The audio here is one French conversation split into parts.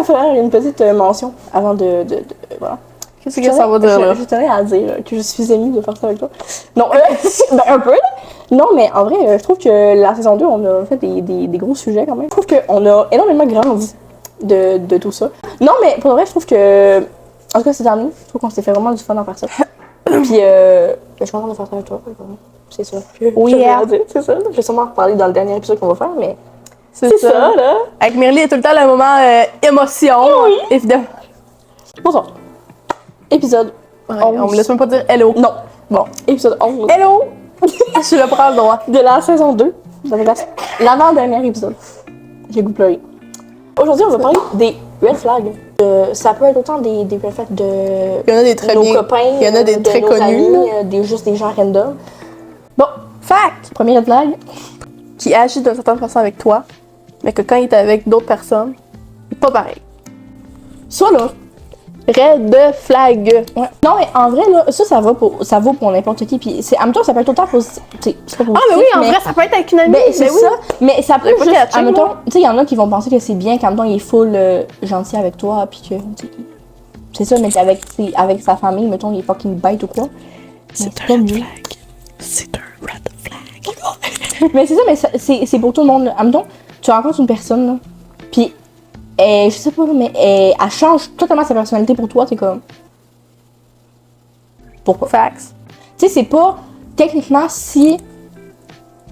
faire une petite mention avant de voilà. Qu'est-ce que ça va dire, là? Je tenais à dire que je suis émue de faire ça avec toi. Non, ben, un peu, là. Non, mais en vrai, je trouve que la saison 2, on a fait des gros sujets quand même. Je trouve qu'on a énormément grandi de tout ça. Non, mais pour le vrai, je trouve que... En tout cas, cette année, je trouve qu'on s'est fait vraiment du fun à faire ça. Puis, je suis contente de faire ça avec toi. C'est ça. Oui, c'est ça. Je vais sûrement en reparler dans le dernier épisode qu'on va faire, mais... C'est ça, là. Avec Mirly, il y a tout le temps le moment émotion, Oui. évidemment. Bonsoir. Épisode 11. On me laisse même pas dire hello. Non. Bon, épisode 11. Hello! Je suis là pour le droit. De la saison 2. L'avant-dernier épisode. J'ai goût pleurer. Aujourd'hui, on va parler des red flags. Ça peut être autant des red flags de Il y en a des très nos bien. copains, Il y en a des de très nos connus. amis, juste des gens random. Bon, Fact! premier red flag. Qui agit d'une certaine façon avec toi, mais que quand il est avec d'autres personnes, c'est pas pareil. Ça, là. Red flag. Ouais. Non, mais en vrai, là, ça vaut pour n'importe qui. Puis, en même temps, ça peut être autant positif. C'est pas positif. Ah, mais oui, en vrai, ça peut être avec une amie. Ben, c'est oui. ça. Mais ça peut pas juste. catché, En même temps, moi. tu sais, il y en a qui vont penser que c'est bien quand même il est full gentil avec toi. Puis que. C'est ça, mais avec sa famille, mettons, il est fucking bête ou quoi. C'est pas un red mieux. flag. C'est un red flag. Mais c'est ça, mais c'est pour tout le monde. Là. En même temps, tu rencontres une personne, là. Puis, je sais pas, mais elle change totalement sa personnalité pour toi. T'es comme. Pourquoi? Facts. Tu sais, c'est pas techniquement si.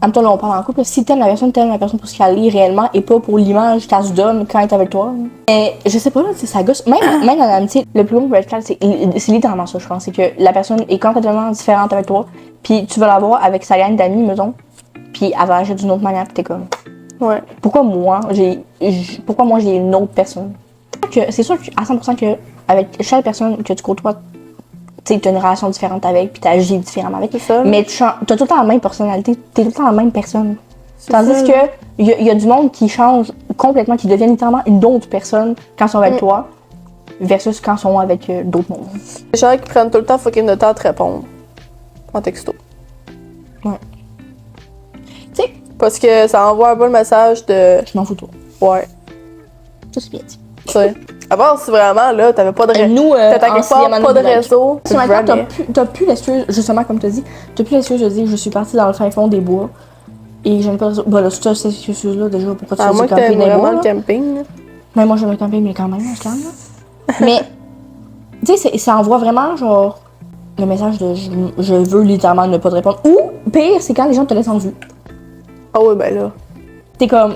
En même temps, là, on parle en couple, si t'aimes la personne pour ce qu'elle est réellement et pas pour l'image qu'elle se donne quand elle est avec toi. Mais je sais pas, là, ça gosse. Même dans l'amitié, le plus gros red flag, c'est littéralement ça, je pense. C'est que la personne est complètement différente avec toi, puis tu vas la voir avec sa gang d'amis, mettons, puis elle va agir d'une autre manière, puis t'es comme. Ouais. Pourquoi moi, j'ai une autre personne? C'est sûr à 100% que avec chaque personne que tu côtoies, tu as une relation différente avec, puis tu agis différemment avec. C'est ça. Mais tu as tout le temps la même personnalité, tu es tout le temps la même personne. Tandis ça. que il y a du monde qui change complètement, qui devient littéralement une autre personne quand ils sont avec toi, versus quand ils sont avec d'autres mondes. Les gens qui prennent tout le temps fucking de temps à te répondre en texto. Ouais. Tu sais, Parce que ça envoie un peu le message de. je m'en fous toi. Ouais. Ça, c'est bien dit. Tu sais. À part si vraiment, là, t'avais pas de réseau. Nous, T'étais en quelque part, sixième année pas de village. réseau. Si maintenant, t'as plus l'excuse, justement, comme t'as dit, t'as plus l'excuse de dire je suis partie dans le fin fond des bois et je n'ai pas de réseau. Bah là, si t'as cette excuse-là, déjà, pourquoi tu À fais moins du que t'aimes camping dans les bois? vraiment le Là? camping. Là. Mais moi, j'aime le camping, mais quand même, on se calme, là. Mais, tu sais, ça envoie vraiment, genre, le message de je veux littéralement ne pas te répondre. Ou, pire, c'est quand les gens te laissent en vue. Ah ouais, ben là. T'es comme.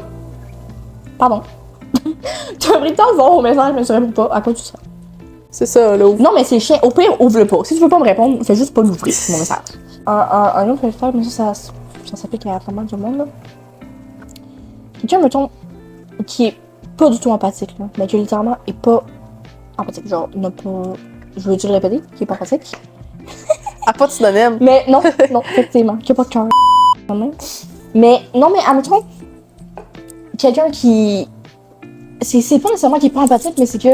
Pardon. T'as pris le temps de voir mon message, mais tu réponds pas. À quoi tu sers? C'est ça, là. Non, mais c'est chiant. Au pire, ouvre-le pas. Si tu veux pas me répondre, fais juste pas l'ouvrir, mon message. Un autre résultat, mais ça s'applique à pas mal de monde, là. Quelqu'un, mettons, qui est pas du tout empathique, là, mais qui littéralement est pas empathique. Genre, n'a pas. Je veux-tu le répéter? Qui est pas empathique? À pas de synonyme. Mais non, non, effectivement. Qui a pas de cœur, quand même. Mais, non, mais admettons, quelqu'un qui. C'est pas nécessairement qu'il est pas empathique, mais c'est que.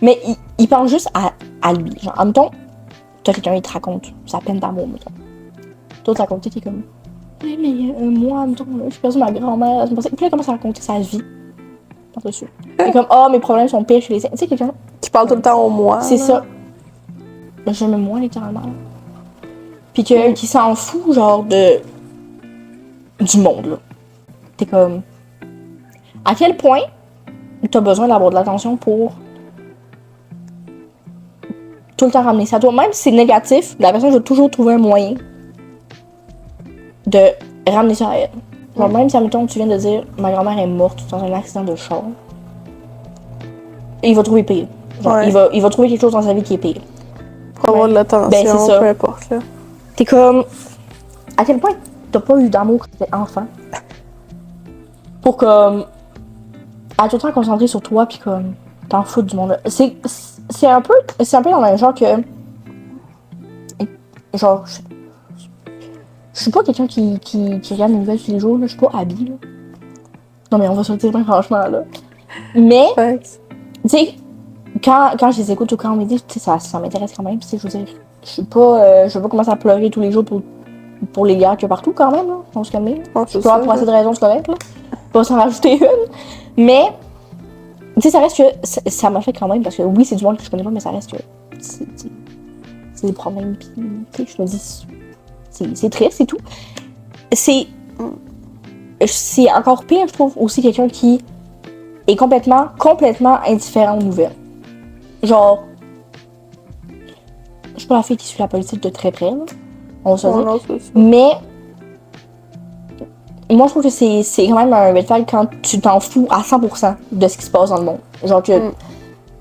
Mais il pense juste à lui. Genre, en même temps, t'as quelqu'un qui te raconte sa peine d'amour, mettons. Toi, tu racontes, t'es comme. Oui, mais moi, mettons, j'ai perdu ma grand-mère. Puis là, il commence à raconter sa vie. Par-dessus. Et comme, oh, mes problèmes sont pires chez les. Tu sais, quelqu'un. Tu parles tout le temps au moi. C'est là. ça. Ben, j'aime moi, littéralement. Puis qui s'en fout, genre, du monde, là. T'es comme. À quel point t'as besoin d'avoir de l'attention pour tout le temps ramener ça à toi. Même si c'est négatif, la personne va toujours trouver un moyen de ramener ça à elle. Genre, même si, admettons, tu viens de dire ma grand-mère est morte dans un accident de char, il va trouver pire. Genre, Ouais. il va trouver quelque chose dans sa vie qui est pire. Pour avoir de l'attention, Ben, c'est ça. peu importe, là. T'es comme. À quel point t'as pas eu d'amour quand t'étais enfant? Pour comme. À tout le temps concentrer sur toi, pis comme. T'en fous du monde. C'est un peu dans le même genre que. Genre. Je suis pas quelqu'un qui regarde les nouvelles tous les jours, là. Je suis pas habillée, là. Non, mais on va se le dire, franchement, là. Mais, Thanks. tu sais, quand je les écoute ou quand on me dit, tu sais, ça m'intéresse quand même. Tu sais, je veux dire, je vais pas commencer à pleurer tous les jours pour les guerres qu'il y a partout, quand même, là. On se calme. Oh, Je c'est peux avoir ça, pour assez de raisons, c'est correct, là. Pas s'en rajouter une. Mais, Tu sais, ça reste que ça m'a fait quand même, parce que oui, c'est du monde que je connais pas, mais ça reste que c'est des problèmes, puis tu sais, je me dis, c'est triste et tout. C'est encore pire, je trouve, aussi quelqu'un qui est complètement indifférent aux nouvelles. Genre, je suis pas la fille qui suit la politique de très près, là. On va se dire. Non, c'est ça. Mais moi, je trouve que c'est quand même un red flag quand tu t'en fous à 100% de ce qui se passe dans le monde. Genre que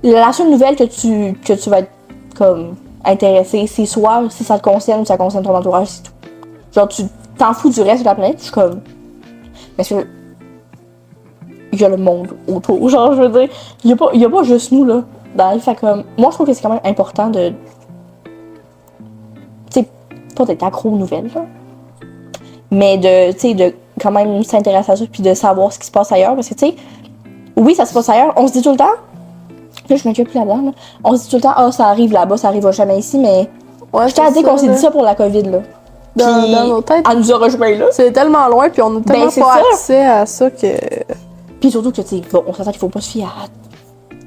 la seule nouvelle que tu vas être comme intéressé, c'est soit si ça te concerne ou ça concerne ton entourage, c'est tout. Genre, tu t'en fous du reste de la planète, je suis comme. Parce que. Il y a le monde autour. Genre, je veux dire, il y a pas juste nous, là. Dans la vie, fait comme. Moi, je trouve que c'est quand même important de. Tu sais, pas d'être accro aux nouvelles, là. Mais de quand même s'intéresser à ça puis de savoir ce qui se passe ailleurs. Parce que, tu sais, oui, ça se passe ailleurs. On se dit tout le temps. Là, je m'occupe plus là-dedans, là. On se dit tout le temps, ah, ça arrive là-bas, ça arrivera jamais ici, mais. Ouais, je tiens à dire qu'on s'est dit ça pour la COVID, là. Dans nos têtes. Elle nous a rejoint là. C'est tellement loin, puis on a tellement c'est pas ça. accès à ça que. Puis surtout que, tu sais, on s'entend qu'il faut pas se fier à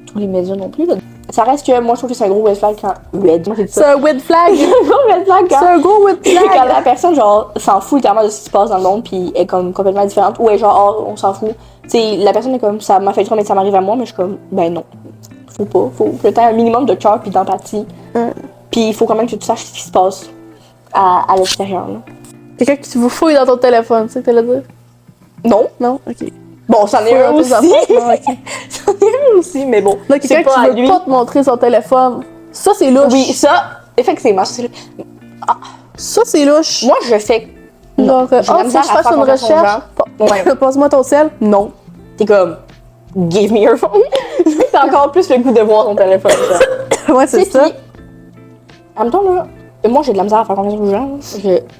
tous les médias non plus, là. Ça reste que moi, je trouve que c'est un gros red flag quand. Red, moi j'ai dit C'est ça. un red flag! Un gros red flag C'est quand. un gros red Quand flag! la personne, genre, s'en fout littéralement de ce qui se passe dans le monde, puis est comme complètement différente. Ou est genre, oh, on s'en fout. Tu sais, la personne est comme, ça m'a fait trop, mais ça m'arrive à moi, mais je suis comme, ben non. Faut pas. Faut que t'aies un minimum de cœur puis d'empathie. Puis il faut quand même que tu saches ce qui se passe à l'extérieur, là. Quelqu'un qui vous fouille dans ton téléphone, c'est ce que t'allais dire? Non. Non? Ok. Bon, c'en est un aussi. Non, ok. C'en est un aussi, mais bon. Là, c'est quelqu'un pas à qui veut lui. pas te montrer son téléphone. Ça, c'est louche. Oui, ça, effectivement, c'est. Ça, c'est louche. Moi, je fais. Genre, J'ai de la tu misère je à fasse faire une confiance aux recherche. Ouais. Passe-moi ton sel. Non. T'es comme, give me your phone. T'as encore plus le goût de voir ton téléphone. Genre. Ouais, c'est ça. Puis, en même temps, là, moi, j'ai de la misère à faire confiance aux gens.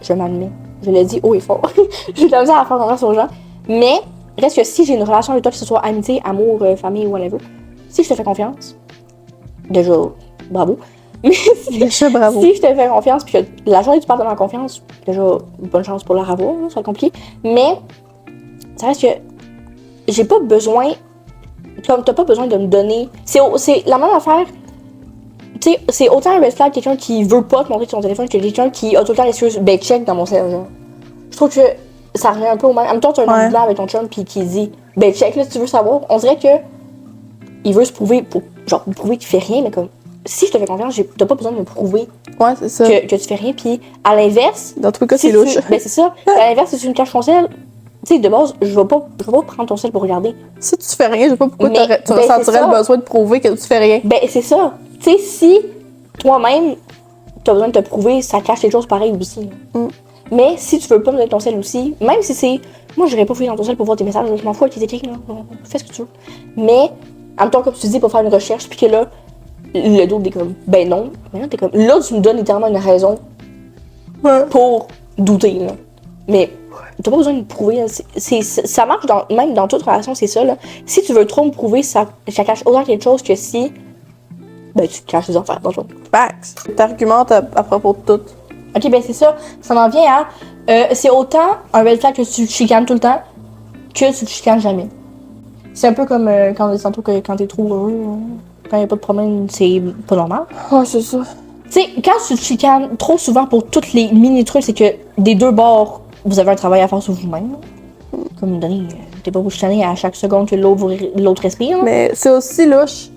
Je m'admets. Je le dis haut et fort. J'ai de la misère à faire confiance aux gens. Mais, reste que si j'ai une relation avec toi, que ce soit amitié, amour, famille, whatever, si je te fais confiance, déjà, bravo. Mais Déjà, bravo. si je te fais confiance, puis que la journée tu parles de ma confiance, déjà, bonne chance pour la revoir, ça va être compliqué. Mais, ça reste que j'ai pas besoin, comme t'as pas besoin de me donner. C'est la même affaire. Tu sais, c'est autant un red flag quelqu'un qui veut pas te montrer son téléphone que quelqu'un qui a tout le temps les yeux ben check dans mon téléphone. Je trouve que ça revient un peu au même. En même temps, tu as un homme blanc avec ton chum puis qui dit ben check là si tu veux savoir. On dirait que il veut se prouver pour genre prouver qu'il fait rien, mais comme si je te fais confiance, t'as pas besoin de me prouver Ouais, c'est ça. que tu fais rien. Puis à l'inverse, Dans tous les cas, si c'est louche. ben c'est ça. À l'inverse, si tu me caches ton sel, tu sais de base, je vais pas prendre ton sel pour regarder. Si tu fais rien, je sais pas pourquoi Mais, tu ben, ressentirais c'est ça. le besoin de prouver que tu fais rien. Ben, c'est ça. Tu sais, si toi-même, t'as besoin de te prouver, ça cache des choses pareilles aussi. Mais si tu veux pas me donner ton sel aussi, même si c'est. Moi, j'irais pas fouiller dans ton sel pour voir tes messages, je m'en fous avec tes écrits, là. Fais ce que tu veux. Mais, en même temps, comme tu dis, pour faire une recherche, puis que là, le dos, t'es comme, ben non. Mais là, t'es comme. Là, tu me donnes littéralement une raison pour douter, là. Mais, t'as pas besoin de me prouver, là. Ça marche même dans toute relation, c'est ça, là. Si tu veux trop me prouver, ça cache autant quelque chose que si. Ben, tu te caches les affaires, dans le fond. Facts. T'argumentes à propos de tout. Ok, ben c'est ça. Ça m'en vient à. C'est autant un red flag que tu te chicanes tout le temps que tu te chicanes jamais. C'est un peu comme quand on dit tantôt que quand t'es trop heureux, quand y a pas de problème, c'est pas normal. Ouais, c'est ça. Tu sais, quand tu te chicanes trop souvent pour toutes les mini-trucs, c'est que des deux bords, vous avez un travail à faire sur vous-même. Comme donné, t'es pas vous chicaner à chaque seconde que l'autre respire. Là. Mais c'est aussi louche.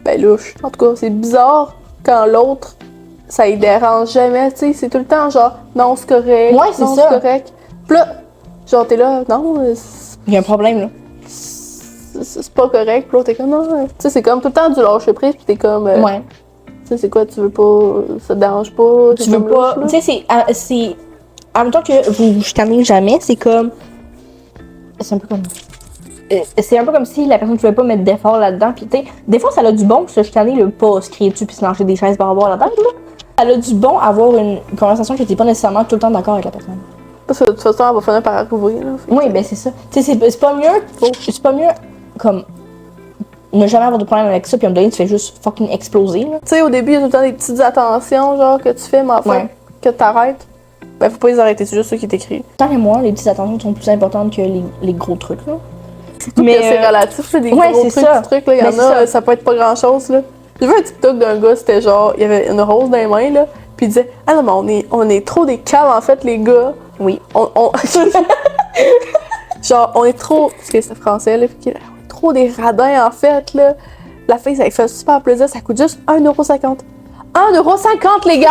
Ben, louche. En tout cas, c'est bizarre quand l'autre, ça y dérange jamais. Tu sais, c'est tout le temps genre, non, c'est correct. Ouais, c'est non, ça. c'est correct. Puis là, genre, t'es là, non, Il y a un problème, là. c'est pas correct. Puis l'autre, t'es comme, non. Tu sais, c'est comme tout le temps du lâcher prise. Puis t'es comme, Ouais. tu sais, c'est quoi, tu veux pas, ça te dérange pas. Tu veux pas. Tu sais, c'est. En même temps que vous vous chicanez jamais, c'est comme. C'est un peu comme. C'est un peu comme si la personne ne pouvait pas mettre d'effort là-dedans. Puis, tu sais, des fois, ça a du bon se chicaner, le pas se crier dessus puis se lancer des chaises par rapport là-dedans. Là. Ça a du bon avoir une conversation que t'es pas nécessairement tout le temps d'accord avec la personne. Parce que de toute façon, elle va finir par arriver. Là. Oui, ben c'est ça. Tu sais, c'est pas mieux. C'est pas mieux comme. Ne jamais avoir de problème avec ça, puis à un moment donné, tu fais juste fucking exploser. Là. Tu sais, au début, il y a tout le temps des petites attentions, genre, que tu fais, mais enfin, que t'arrêtes. Ben, faut pas les arrêter, c'est juste ça qui est écrit. Tant que moi, les petites attentions sont plus importantes que les gros trucs. Là. Surtout Mais, que c'est relatif, là, des ouais, gros c'est trucs, ça. petits trucs, là. Il y Mais en c'est a, ça. ça peut être pas grand-chose, là. J'ai vu un TikTok d'un gars, c'était genre, il y avait une rose dans les mains, là, puis il disait « Ah non, mais on est trop des caves, en fait, les gars. Oui. Genre, on est trop... » Parce que c'est français, là, puis on est trop des radins, en fait, là. La fille, ça lui fait super plaisir, ça coûte juste 1,50 €. 1,50 €, les gars!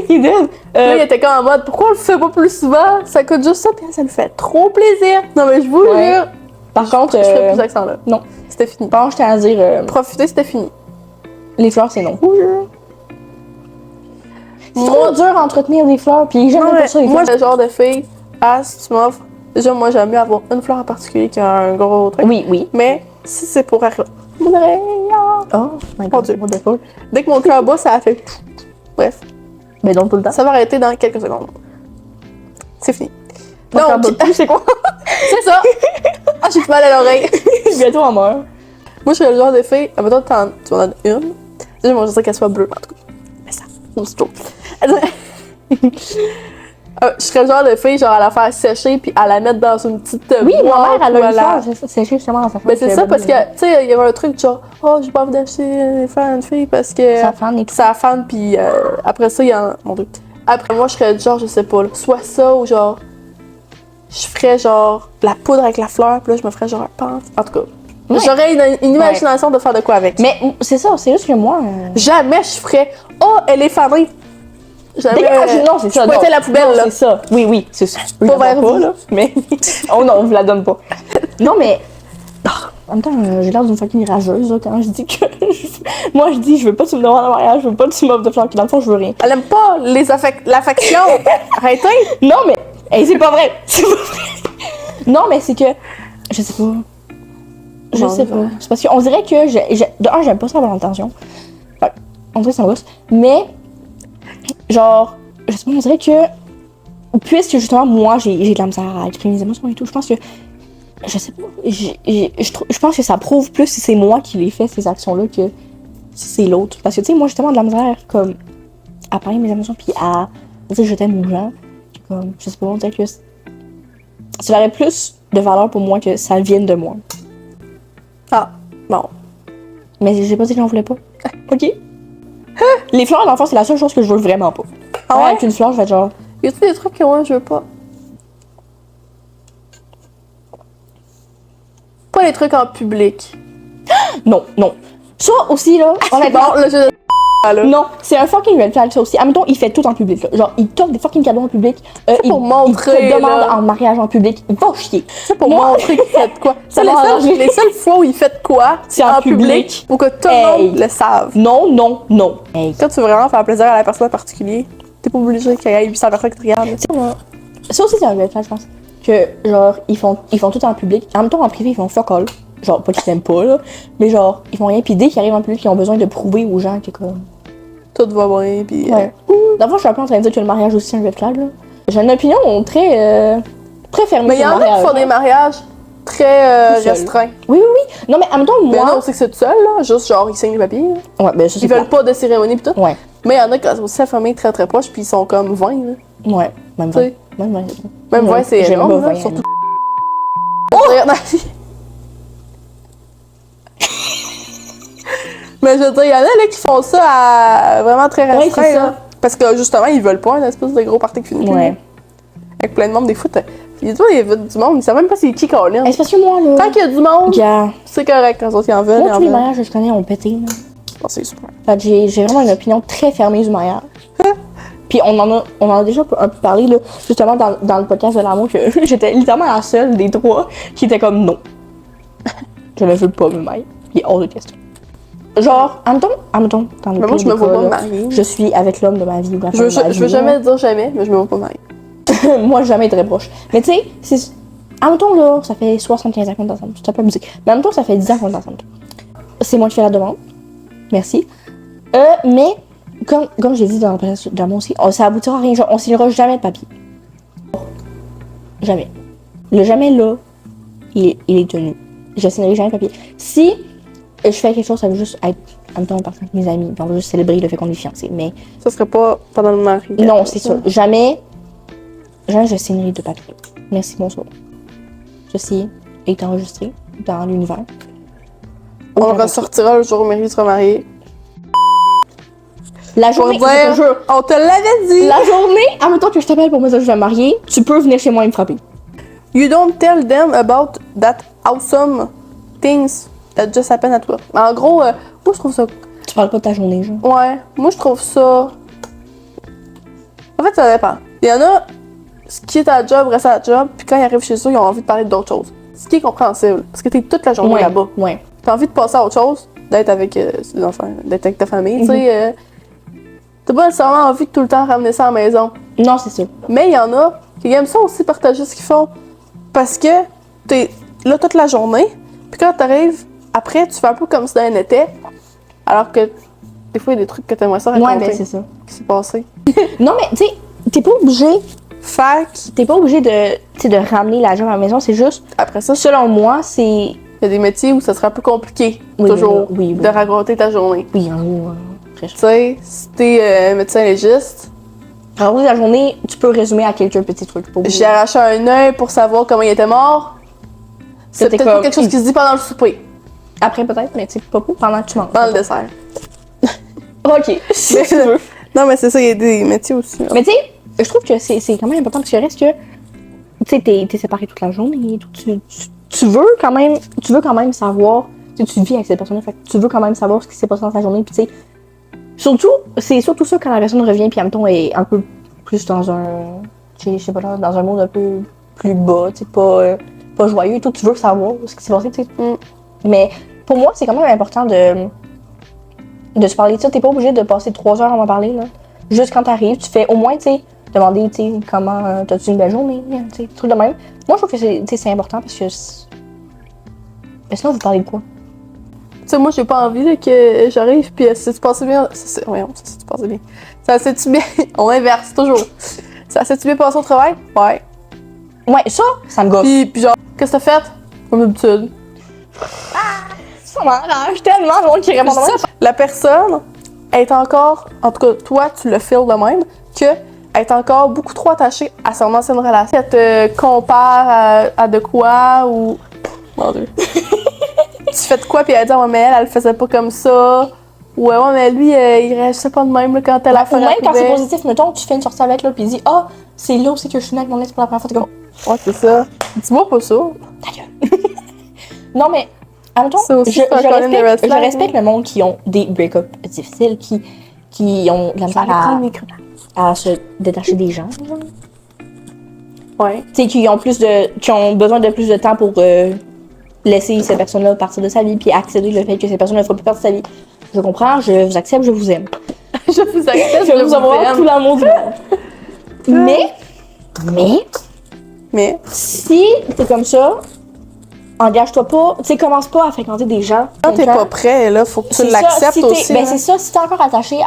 Il dit. Là, il était comme en mode, pourquoi on le fait pas plus souvent? Ça coûte juste ça, puis ça lui fait trop plaisir. Non, mais je vous Ouais. jure, Par contre, je ferais plus d'accent là. non. C'était fini. Par contre, je tiens à dire, Profiter, c'était fini. les fleurs, c'est non. C'est Moi- trop dur à entretenir des fleurs, puis j'aime Non, pas mais ça. Les moi, fleurs. je suis le genre de fille, si tu m'offres, déjà, moi, j'aime mieux avoir une fleur en particulier qu'un gros truc. Oui, oui. Mais si c'est pour arriver. Oh, my Mon Dieu. God, what the fuck. Dès que mon cœur bat, ça a fait. Bref, Mais donc tout le temps. ça va arrêter dans quelques secondes. C'est fini. Ton cœur Donc, bat plus, c'est quoi? c'est ça! Ah, j'ai plus mal à l'oreille. Bientôt en meurt. Moi, je serais le genre de fille, admettons, tu m'en donnes une. Déjà, moi, je dirais qu'elle soit bleue, en tout cas. Mais ça, c'est trop. Je serais le genre de fille, genre, à la faire sécher puis à la mettre dans une petite Oui, ma boîte mère, elle ou a à une la- fleur. C'est justement dans sa Ben, c'est ça, parce que, tu sais, il y avait un truc genre, oh, j'ai pas envie d'acheter des fleurs à une fille parce que. Sa fan et tout. Ça fan, puis après ça, il y a un. Mon Dieu. Après, moi, je serais genre, je sais pas, là, soit ça ou genre. Je ferais genre de la poudre avec la fleur, puis là, je me ferais genre un pente. En tout cas, Ouais. j'aurais une imagination de faire de quoi avec. Mais c'est ça, c'est juste que moi. Jamais je ferais, oh, elle est fanée. Jamais. Dégage, non, c'est ça. Je pointais non. la poubelle, Non, là. C'est ça. Oui, oui, c'est ça. Je Pas la vers vois vous. là. Mais. Oh non, on vous la donne pas. Non, mais. Ah, en même temps, j'ai l'air d'une fucking rageuse là, quand je dis que. Moi, je dis, je veux pas que tu me demandes en mariage, je veux pas que tu m'offres de fleurs. Dans le fond, je veux rien. Elle aime pas l'affection. Arrêtez. Non, mais. Hey, c'est pas vrai. C'est pas vrai. Non, mais c'est que. Je sais pas. Je Bon, sais pas. ouais. C'est parce qu'on dirait que. De un, j'aime pas ça avoir l'intention. Fait on dirait que ça me gosse. Mais. Genre. Je sais pas, on dirait que. Puisque justement, moi, j'ai de la misère à exprimer mes émotions et tout, je pense que. Je sais pas. Je pense que ça prouve plus si c'est moi qui les fais, ces actions-là, que si c'est l'autre. Parce que, tu sais, moi, j'ai tellement de la misère, comme. À parler de mes émotions, puis à dire je t'aime aux gens. Comme. Je sais pas, on dirait que. Ça aurait plus de valeur pour moi que ça vienne de moi. Ah, bon. Mais j'ai pas dit que j'en voulais pas. Ok? Les fleurs, dans le fond, c'est la seule chose que je veux vraiment pas. Ah ouais? Avec une fleur, je vais être genre. Y a-t-il des trucs que moi, je veux pas? Pas les trucs en public. Non, non. Ça aussi, là, honnêtement. Bon, là, je. Là. Non, c'est un fucking red flag, ça aussi. Admettons, il fait tout en public. Là. Genre, il t'offre des fucking cadeaux en public. Il, pour montrer, il te demande là. en mariage en public. Va chier. C'est pour Moi- montrer qu'il fait de quoi. Ça C'est m'a arrangé. les seules fois où il fait de quoi, C'est en public. pour que tout le Hey. monde le save. Non, non, non. Hey. Quand tu veux vraiment faire plaisir à la personne en particulier, t'es pas obligé qu'il y ait 800 personnes qui te regardent. Ça aussi, c'est un red flag, je pense. Que, genre, ils font tout en public. En même temps, en privé, ils font fuck all. Genre, pas qu'ils t'aiment pas, là. Mais genre, ils font rien. Puis dès qu'ils arrivent en public, ils ont besoin de prouver aux gens que, comme. Tout va bien, pis. Ouais. D'abord, je suis un peu en train de dire que le mariage aussi, c'est un red flag, là. J'ai une opinion très. Très fermée Mais il y sur le en a qui mariage. font des mariages très Tout seul. restreints. Oui, oui, oui. Non, mais en même temps, Mais moi. non, c'est que c'est tout seul, là. Juste genre, ils signent les papiers. Là. Ouais, ben ça, c'est Ils veulent pas de cérémonie pis tout. Ouais. Mais il y en a qui sont aussi la famille très très proche, puis ils sont comme 20, là. Ouais. Même Tu 20. sais. Même 20. Même 20, c'est J'aime énorme, pas là, 20, surtout. là. Mais je veux dire, il y en a là, qui font ça à vraiment très Ouais, restreint. c'est ça. là. Parce que justement, ils veulent pas un espèce de gros party qui finit plus, Ouais. là. Avec plein de monde, des fois, il y a du monde, ils savent même pas c'est qui Colin. C'est parce que moi, là. Tant qu'il y a du monde, Gars, c'est correct, quand les autres ils en veulent, moi, ils en tous les veulent. mariages que je connais ont pété, là. Oh, c'est super. Fait que j'ai vraiment une opinion très fermée du mariage. Puis on en a déjà un peu parlé, là, justement, dans le podcast de l'amour, que j'étais littéralement la seule des trois qui était comme non. Je ne veux pas me marier. Il est hors de question. Genre, en même temps, dans le Mais moi, pire je me des vois cas, pas me là, marier. je suis avec l'homme de ma vie ou la Je femme veux, de ma je veux vie, jamais dire jamais, mais je me vois pas marier. là. Moi, jamais très proche. Mais tu sais, c'est. En même temps, là, ça fait 75 ans qu'on est ensemble. C'est un peu musique. Mais en même temps, ça fait 10 ans qu'on est ensemble. C'est moi qui fais la demande. Merci. Mais, comme j'ai dit dans le podcast de l'amour aussi, ça aboutira à rien. Genre, on signera jamais de papier. Jamais. Le jamais là, il est tenu. Je signerai jamais de papier. Si je fais quelque chose, ça veut juste être en même temps partir avec mes amis. On veut juste célébrer le fait qu'on est fiancés. Mais Ça serait pas pendant le mariage. non, c'est ça. Jamais je signerai de papier. Merci, bonsoir. Ceci est enregistré dans l'univers. On le ressortira le jour où Mary sera mariée. La Pour journée, dire, je te jure, on te l'avait dit! la journée, en même temps que je t'appelle pour me dire que je vais me marier, tu peux venir chez moi et me frapper. You don't tell them about that awesome things that just happen at work. En gros, moi je trouve ça. Tu parles pas de ta journée, genre. Ouais, moi je trouve ça. En fait, ça dépend. Il y en a, ce qui est à la job reste à la job, puis quand ils arrivent chez eux, ils ont envie de parler d'autres choses. Ce qui est compréhensible, parce que t'es toute la journée là-bas. Ouais. T'as envie de passer à autre chose, d'être avec tes enfants, d'être avec ta famille, tu sais. T'as pas nécessairement envie de tout le temps ramener ça à la maison. Non, c'est sûr. Mais il y en a qui aiment ça aussi partager ce qu'ils font. Parce que t'es là toute la journée, puis quand t'arrives, après, tu fais un peu comme si de rien n'était. Alors que des fois, il y a des trucs que t'aimerais ça raconter. Ouais, ben c'est ça. Qui s'est passé. Non, mais tu sais, t'es pas obligé Fac, de, tu sais, de ramener la job à la maison, c'est juste, après ça, selon moi, c'est... il y a des métiers où ça serait un peu compliqué, Oui, toujours, oui. de raconter ta journée. Oui, en gros, très Tu sais, si t'es médecin légiste, raconter la journée, tu peux résumer à quelques petits trucs. Pas obligé. j'ai arraché un œil pour savoir comment il était mort. C'est C'était peut-être pas comme- quelque chose qui se dit pendant le souper, Après, peut-être, mais tu sais, pas pendant que tu manges. pendant le dessert. OK, si tu veux. Non, mais c'est ça, il y a des métiers aussi. Mais tu sais, je trouve que c'est quand même important parce que reste que, tu sais, t'es séparé toute la journée et tout. Tu veux quand même savoir, tu vis avec cette personne-là, fait que tu veux quand même savoir ce qui s'est passé dans sa journée. Puis tu sais, c'est surtout ça quand la personne revient, puis admettons, est un peu plus dans un, je sais pas, dans un monde un peu plus bas, tu sais, pas joyeux et tout. Tu veux savoir ce qui s'est passé, tu sais. Mais pour moi, c'est quand même important de se parler de ça. T'es pas obligé de passer 3 heures à m'en parler, là. Juste quand t'arrives, tu fais au moins, tu sais, demander, tu sais, comment, t'as-tu une belle journée, tu sais, truc de même. Moi, je trouve que c'est important parce que mais sinon, vous parlez de quoi? Tu sais, moi, j'ai pas envie là, que j'arrive puis ça s'est passé bien. Voyons, ça s'est passé bien. Ça s'est-tu bien. On inverse toujours. Ça s'est-tu bien passé au travail? Ouais. Ouais, ça me gosse. Puis genre, qu'est-ce que t'as fait? Comme d'habitude. Ça m'arrange tellement, le monde qui répond de même. La personne est encore, en tout cas, toi, tu le feels de même, que elle est encore beaucoup trop attachée à son ancienne relation. Elle te compare à de quoi ou. Mon Dieu. Tu fais de quoi, puis elle dit, ouais, mais elle le faisait pas comme ça. Ou ouais, mais lui, il réagissait pas de même là, quand elle a fait Ou la même quand c'est poubelle. positif, mettons, tu fais une sortie avec, là, pis il dit, ah, c'est là aussi que je suis avec mon ex pour la première fois. T'es comme, Ouais, c'est ça. Dis-moi pas ça. ta gueule. Non, mais, en même temps, Ça aussi, c'est un calling de red je flag, respecte le monde qui ont des break-ups difficiles, qui ont de la misère à se détacher des gens, genre. Ouais. Tu sais, qui ont besoin de plus de temps pour laisser cette personne-là partir de sa vie, puis accepter le fait que cette personne ne fera plus partie de sa vie. Je comprends, je vous accepte, je vous aime. Je vous accepte, Je vous envoie tout l'amour du monde. Mais, si t'es comme ça, engage-toi pas, tu sais, commence pas à fréquenter des gens. Quand t'es pas prêt, là, faut que tu C'est ça, l'acceptes si t'es- aussi. Ben là. c'est ça, si t'es encore attaché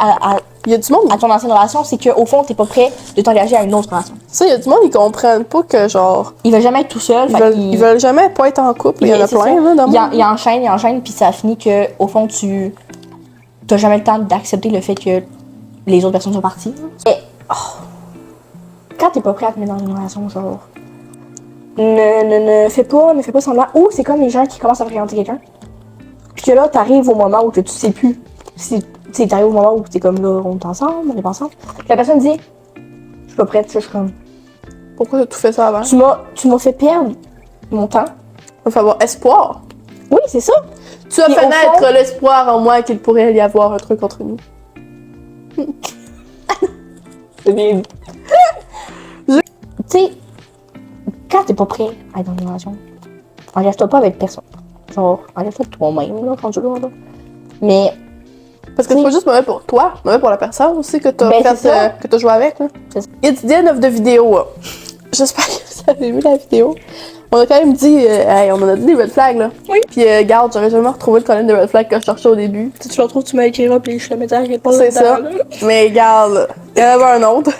Il y a du monde. à ton ancienne relation, c'est qu'au fond, t'es pas prêt de t'engager à une autre relation. Ça, il y a du monde, ils comprennent pas que, genre, Il va jamais être tout seul. ils veulent jamais pas être en couple. Il y en a c'est plein, ça. là, dans le monde. Il enchaîne, puis ça finit que, au fond, tu t'as jamais le temps d'accepter le fait que les autres personnes sont parties. Et, quand t'es pas prêt à te mettre dans une relation, genre, ne fais pas semblant. Ou c'est comme les gens qui commencent à fréquenter quelqu'un, puis que là, t'arrives au moment où que tu sais plus. Si, tu sais, t'arrives au moment où t'es comme là, on est ensemble, on est pas ensemble. Puis la personne dit, je suis pas prête, je suis comme, Pourquoi t'as tout fait ça avant? tu m'as fait perdre mon temps. Il faut avoir espoir. Oui, c'est ça. Tu as Puis fait au naître fond- l'espoir en moi qu'il pourrait y avoir un truc entre nous. C'est bien. Tu sais, quand t'es pas prêt à être dans une relation, engage-toi pas avec personne. Genre, engage-toi de toi-même, là, quand tu veux, là. Mais, Parce que c'est pas juste mauvais pour toi, mauvais pour la personne aussi que t'as Ben, fait, c'est ça. que t'as joué avec. Là. C'est ça. It's the end of the vidéo. J'espère que vous avez vu la vidéo. On a quand même dit, hey, on en a dit des red flags là. Oui. Puis garde, j'aurais jamais retrouvé le colline de red flags que je cherchais au début. si tu le retrouves, tu m'écriras, puis je le mettrai à répondre. C'est ça. Mais garde, il y en avait un autre.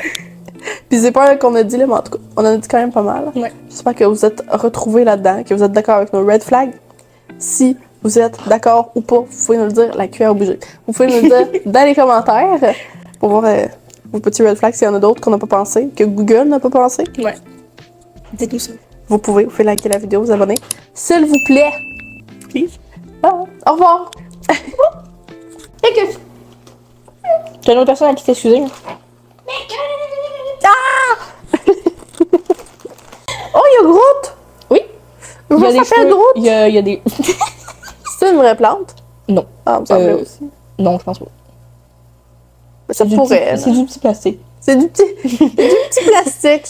Puis c'est pas un qu'on a dit là, mais en tout cas, on en a dit quand même pas mal. Ouais. J'espère que vous êtes retrouvés là-dedans, que vous êtes d'accord avec nos red flags. Si vous êtes d'accord ou pas, vous pouvez nous le dire, la cuillère obligée. Vous pouvez nous le dire dans les commentaires pour voir vos petits red flags s'il y en a d'autres qu'on n'a pas pensé, que Google n'a pas pensé. Ouais. Dites-nous ça. vous pouvez liker la vidéo, vous abonner. S'il vous plaît. Please. Ah, au revoir. Et que... T'as une autre personne à qui t'excuser. Ah! Oh, il y a Groot! Oui. Je Il y a des s'appelle cheveux. Groot. Il y a des... C'est une vraie plante? Non. Ah, me semblait aussi. Non, je pense pas. Mais ça C'est pourrait. C'est du petit plastique. C'est du petit plastique.